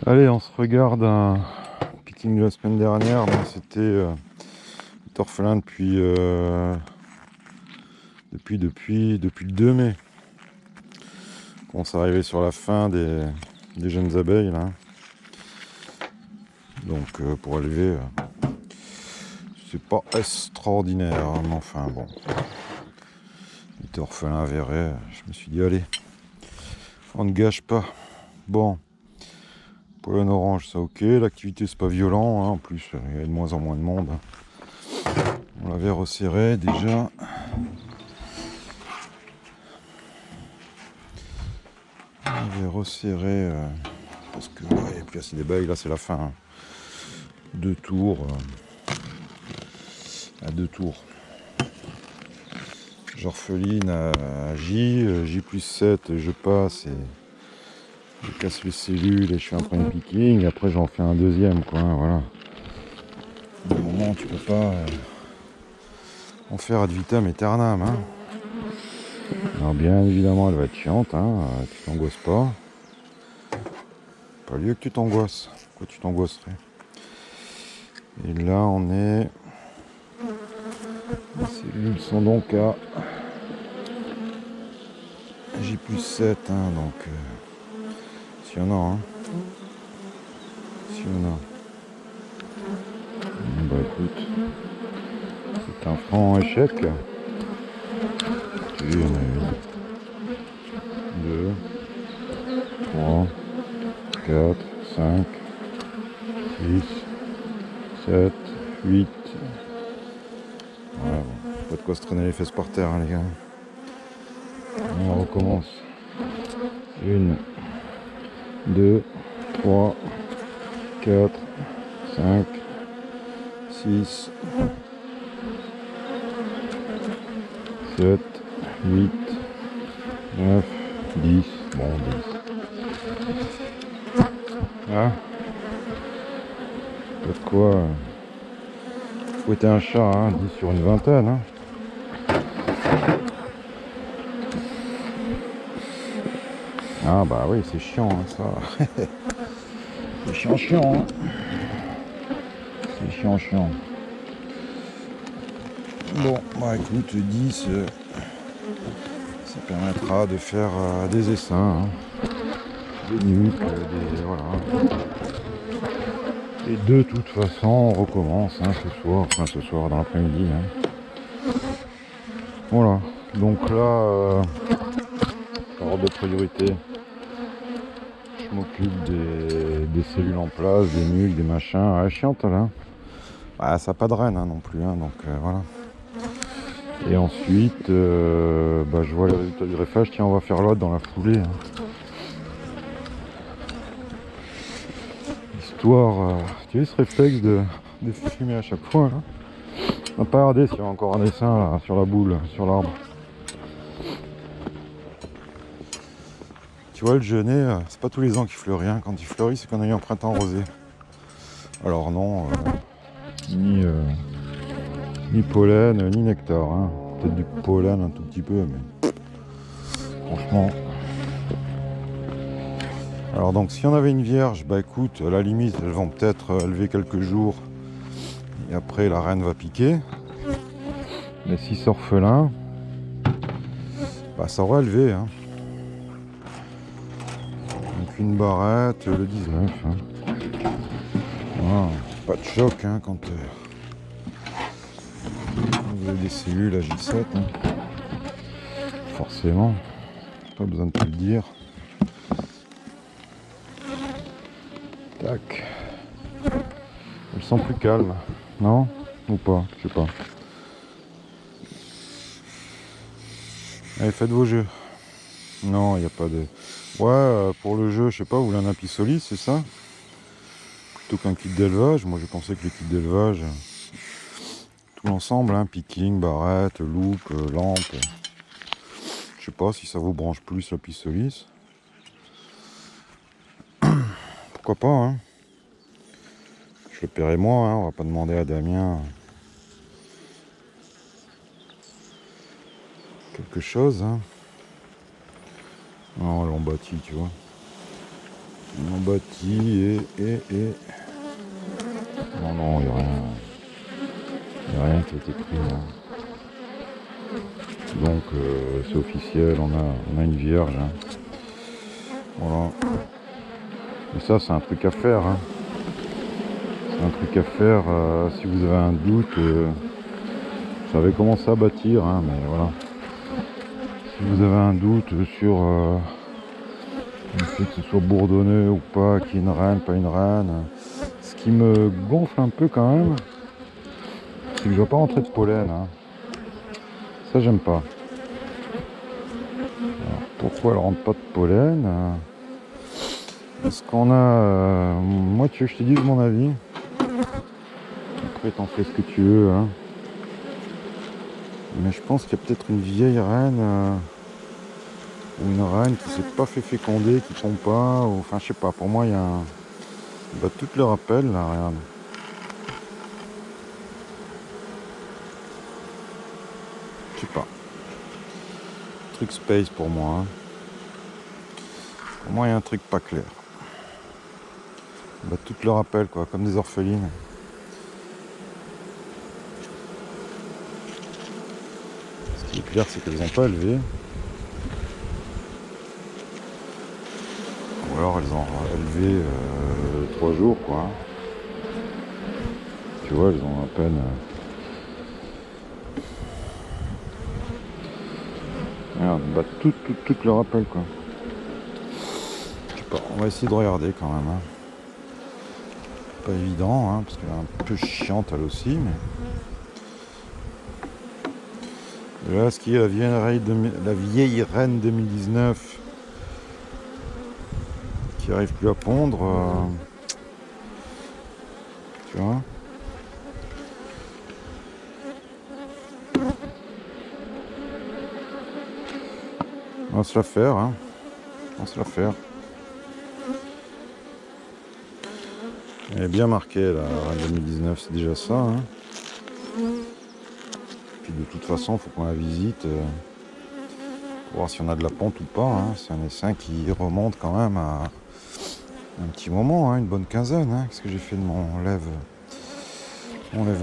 Allez, on se regarde un picking de la semaine dernière. Donc c'était orphelin depuis le 2 mai. On s'est arrivé sur la fin des jeunes abeilles là. Donc pour élever, c'est pas extraordinaire, hein, mais enfin bon. J'étais orphelin avéré, je me suis dit allez, on ne gâche pas. Bon, pollen orange ça ok, l'activité c'est pas violent, hein, en plus il y a de moins en moins de monde. On l'avait resserré déjà. On avait resserré parce que il n'y a plus assez d'abeilles, là c'est la fin. Hein. 2 tours à 2 tours. J'orpheline à J plus 7, je passe et je casse les cellules et je fais un premier picking, après j'en fais un deuxième quoi, voilà. À un moment tu peux pas en faire ad vitam aeternam. Hein. Alors bien évidemment elle va être chiante, hein, tu t'angoisses pas. Pas lieu que tu t'angoisses. Pourquoi tu t'angoisserais? Et là on est. Les cellules sont donc à J plus 7, hein, donc s'il y en a, hein. S'il y en a. Bah écoute, c'est un franc échec. Il y en a une, 2, 3, 4, 5, 6, 7, 8. Voilà, bon. Pas de quoi se traîner les fesses par terre, hein, les gars. On recommence. 1, 2, 3, 4, 5, 6, 7, 8, 9, 10. Bon, 10. Ah, pas de quoi fouetter un chat, hein, 10 sur une vingtaine. Hein. Ah bah oui, c'est chiant, hein, ça. C'est chiant. Hein. C'est chiant. Bon, bah écoute, 10, ça permettra de faire des essaims, hein. Des nuques, voilà. Et de toute façon, on recommence hein, ce soir dans l'après-midi. Hein. Voilà, donc là, ordre de priorité, je m'occupe des cellules en place, des nuques, des machins. Ah, chiante là. Ah, ça n'a pas de reine hein, non plus, hein, donc voilà. Et ensuite, je vois les résultats du greffage. Tiens, on va faire l'autre dans la foulée. Hein. Histoire, tu as ce réflexe de fumer à chaque fois. Là. On va pas regarder s'il y a encore un essaim là, sur la boule, sur l'arbre. Tu vois, le genêt, c'est pas tous les ans qu'il fleurit. Hein. Quand il fleurit, c'est qu'on a eu un printemps rosé. Alors non, ni pollen, ni nectar. Hein. Peut-être du pollen un tout petit peu, mais franchement. Alors donc, si on avait une vierge, bah écoute, à la limite, elles vont peut-être élever quelques jours. Et après, la reine va piquer. Mais si c'est orphelin, bah ça aura élevé. Hein. Donc une barrette le 19. Hein. Voilà. Pas de choc hein, quand vous avez des cellules à J7. Hein. Forcément, pas besoin de te le dire. Tac. Elles sont plus calmes, non? Ou pas? Je sais pas. Allez, faites vos jeux. Non, il n'y a pas de... Ouais, pour le jeu, je sais pas, vous voulez un apisolis, c'est ça? Plutôt qu'un kit d'élevage. Moi, je pensais que le kit d'élevage, tout l'ensemble, hein, picking, barrette, loupe, lampe. Je sais pas si ça vous branche plus l'apisolis. Pourquoi pas, hein? Je le paierai moi, hein, on va pas demander à Damien quelque chose. Hein. Non, l'on bâtit, tu vois. Ils ont bâti et... Non, non, il n'y a rien. Il n'y a rien qui a été pris. Hein. Donc c'est officiel, on a une vierge. Hein. Voilà. Et ça c'est un truc à faire. Hein. C'est un truc à faire si vous avez un doute. Vous savez commencer à bâtir, hein, mais voilà. Si vous avez un doute sur le fait que ce soit bourdonneux ou pas, qu'il y ait une reine, pas une reine. Ce qui me gonfle un peu quand même, c'est que je ne vois pas rentrer de pollen. Hein. Ça j'aime pas. Alors, pourquoi elle rentre pas de pollen? Est-ce qu'on a... moi tu veux que je te dise mon avis? Après t'en fais ce que tu veux. Hein. Mais je pense qu'il y a peut-être une vieille reine ou une reine qui s'est pas fait féconder, qui tombe pas. Ou... Enfin je sais pas, pour moi il y a un... Bah, toutes les rappels là, regarde. Je sais pas. Truc space pour moi. Hein. Pour moi il y a un truc pas clair. Bah, toutes le rappel quoi, comme des orphelines. Ce qui est clair c'est qu'elles n'ont pas élevé. Ou alors elles ont élevé 3 jours quoi. Tu vois, elles ont à peine... Regarde, bah, tout le rappel quoi. Je sais pas, on va essayer de regarder quand même. Hein. Pas évident, hein, parce qu'elle est un peu chiante elle aussi. Mais... là, ce qui est la vieille reine 2019 qui arrive plus à pondre. Tu vois. On va se la faire. Hein. On va se la faire. Elle est bien marquée la reine 2019, c'est déjà ça. Hein. Puis de toute façon, il faut qu'on la visite pour voir si on a de la pente ou pas. Hein. C'est un essaim qui remonte quand même à un petit moment, hein, une bonne quinzaine. Hein. Qu'est-ce que j'ai fait de mon lève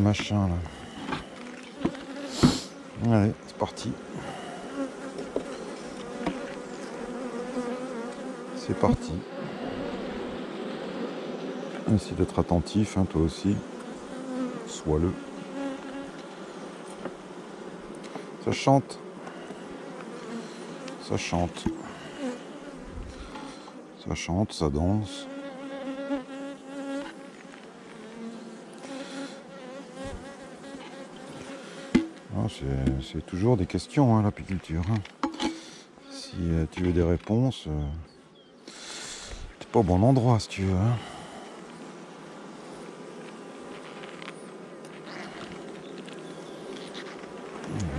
machin là. Allez, c'est parti. C'est parti. Essaye d'être attentif, hein, toi aussi. Sois-le. Ça chante. Ça chante. Ça chante, ça danse. Ah, c'est toujours des questions, hein, l'apiculture. Hein. Si tu veux des réponses, t'es pas au bon endroit si tu veux. Hein.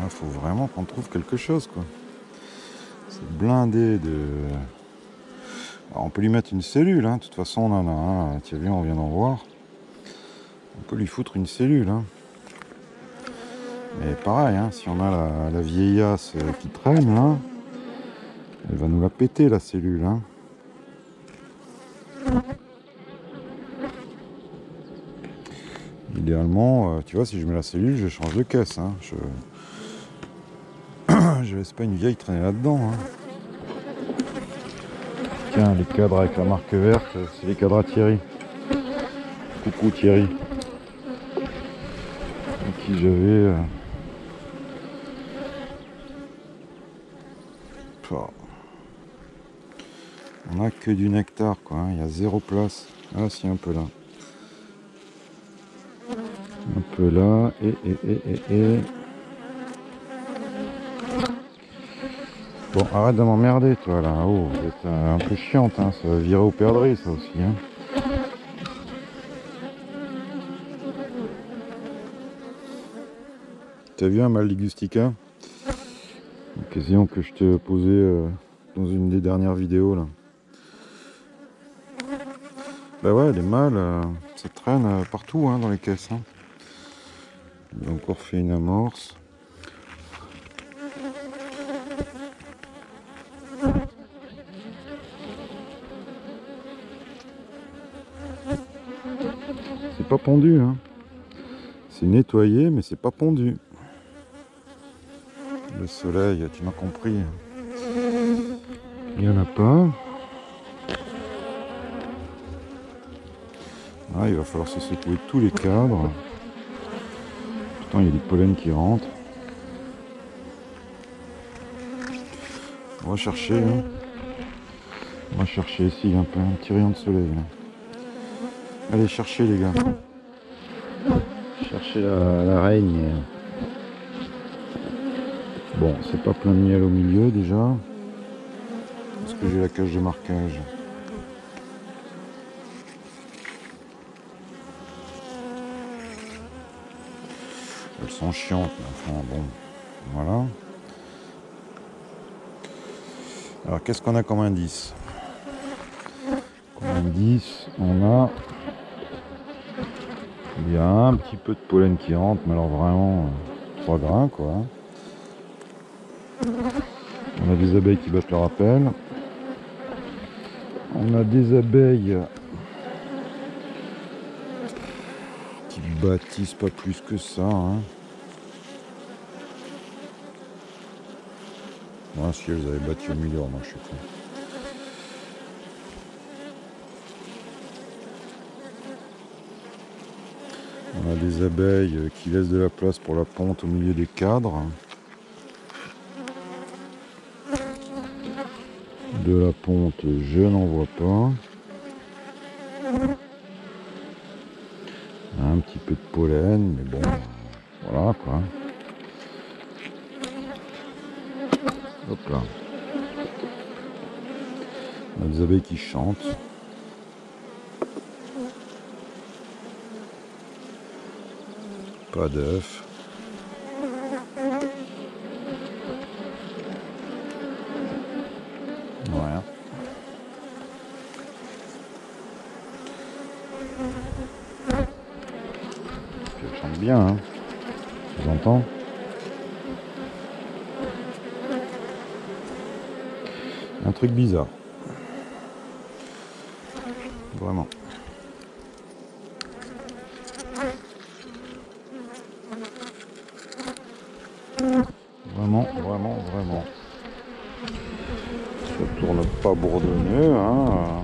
Il faut vraiment qu'on trouve quelque chose, quoi. C'est blindé de... Alors, on peut lui mettre une cellule, hein. De toute façon on en a un, hein. Tu as vu, on vient d'en voir. On peut lui foutre une cellule, hein. Mais pareil, hein, si on a la vieillasse qui traîne, là, elle va nous la péter, la cellule, hein. Idéalement, tu vois, si je mets la cellule, je change de caisse, hein. Je laisse pas une vieille traîner là-dedans, hein. Tiens, les cadres avec la marque verte, c'est les cadres à Thierry. Coucou Thierry. Avec qui j'avais... On a que du nectar, quoi. Hein. Il y a 0 place. Ah, si, un peu là. Un peu là. Et... Bon, arrête de m'emmerder, toi, là. Oh, vous êtes un peu chiante, hein. Ça va virer au perdrix, ça aussi, hein. T'as vu un Maldigustica? Une question que je t'ai posée dans une des dernières vidéos, là. Bah ouais, les mâles, ça traîne partout, hein, dans les caisses, hein. J'ai encore fait une amorce. c'est pas pondu, hein. C'est nettoyé, mais c'est pas pondu. Le soleil, tu m'as compris. Il n'y en a pas. Ah, il va falloir se secouer tous les cadres. Pourtant, il y a du pollen qui rentre. On va chercher. Hein. On va chercher ici un peu un petit rayon de soleil. Là. Allez, chercher les gars. Chercher la reine. Bon, c'est pas plein de miel au milieu déjà. Parce que j'ai la cage de marquage. Elles sont chiantes, mais enfin bon, voilà. Alors qu'est-ce qu'on a comme indice? Comme indice, il y a un petit peu de pollen qui rentre, mais alors vraiment 3 grains quoi. On a des abeilles qui battent leur appel. On a des abeilles qui bâtissent pas plus que ça. Hein. Ah, si elles avaient bâti au milieu, moi je suis con. On a des abeilles qui laissent de la place pour la ponte au milieu des cadres. De la ponte, je n'en vois pas. Un petit peu de pollen, mais bon, voilà quoi. Hop là. On a des abeilles qui chantent. Pas d'œufs. Rien. Puis elle chante bien, hein. Tu entends? Un truc bizarre. Vraiment. Vraiment. Ça tourne pas bourdonneux, hein.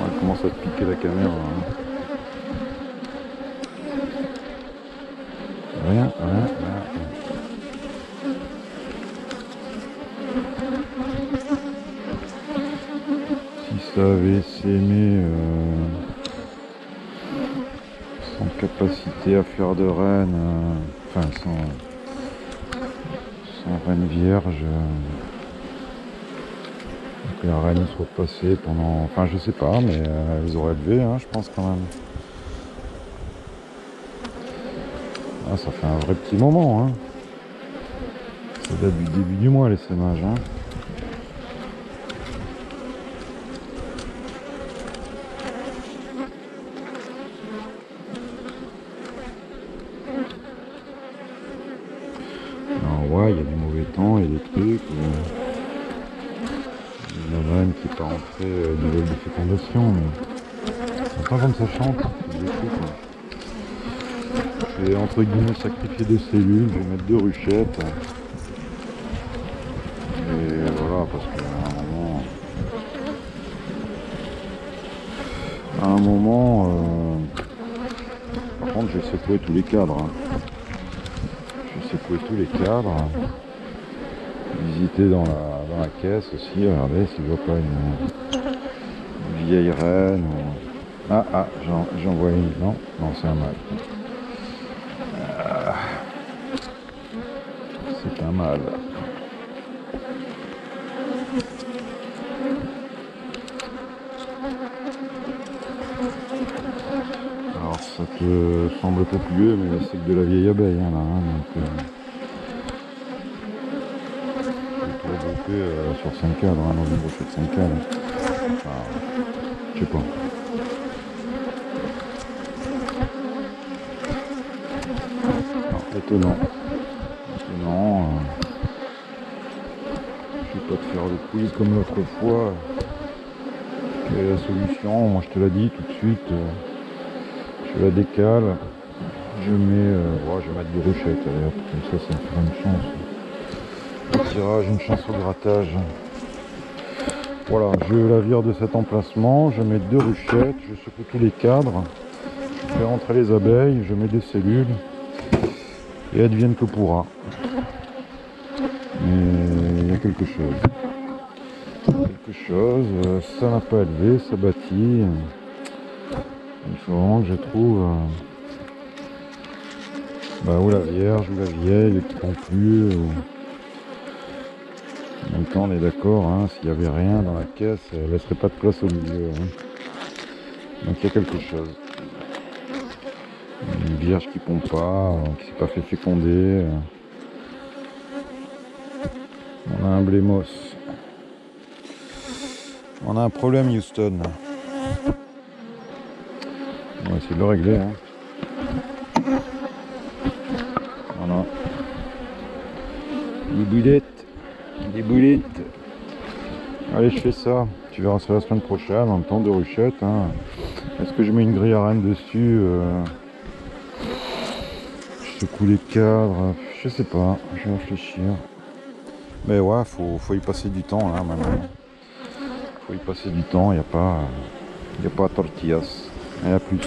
Elle commence à piquer la caméra. Hein. Rien. Si ça avait s'aimé sans capacité à faire de reine, enfin sans reine vierge, que la reine soit passée pendant, enfin je sais pas, mais elles auraient élevé, hein, je pense quand même. Ah, ça fait un vrai petit moment, hein. Ça date du début du mois les sémages, hein. Alors ouais, il y a du mauvais temps et des trucs. La reine qui n'est pas rentrée nouvelle de fécondation, mais c'est pas comme ça chante. C'est des trucs, hein. Je vais entre guillemets sacrifier des cellules, je vais mettre 2 ruchettes. Et voilà, parce qu'à un moment, par contre, je vais secouer tous les cadres. Hein. Je vais secouer tous les cadres. Visiter dans la caisse aussi, regardez si je vois pas une vieille reine. Ou... Ah, j'en vois une. Non, c'est un mâle. C'est un mâle. Alors ça te semble populeux, mais c'est que de la vieille abeille hein, là. Hein, donc, tout regroupé sur 5 cadres, hein, dans une brochette de 5 cadres. Enfin, je sais pas. Maintenant, je vais pas te faire le quiz comme l'autre fois. Quelle est la solution? Moi je te l'ai dit tout de suite. Je la décale. Je mets, je vais mettre des rochettes. Allez, hop, comme ça me fera une chance. Un tirage, une chance au grattage. Voilà, je la vire de cet emplacement. Je mets 2 ruchettes. Je secoue tous les cadres. Je fais rentrer les abeilles. Je mets des cellules. Et advienne que pourra. Mais il y a quelque chose. Ça n'a pas élevé, ça bâtit. Il faut vraiment que je trouve ou la vierge ou la vieille qui pond plus. En même temps on est d'accord, hein, s'il n'y avait rien dans la caisse, elle ne laisserait pas de place au milieu. Hein. Donc il y a quelque chose. Une vierge qui pond pas, qui s'est pas fait féconder. On a un blémos. On a un problème, Houston. On va essayer de le régler. Hein. Voilà. Des boulettes. Allez, je fais ça. Tu verras ça la semaine prochaine, en même temps de ruchettes. Hein. Est-ce que je mets une grille à rennes dessus Je secoue les cadres. Je sais pas. Je vais réfléchir. Mais ouais, faut y passer du temps là maintenant. Faut y passer du temps. Il n'y a pas tortillas. Il y a plus.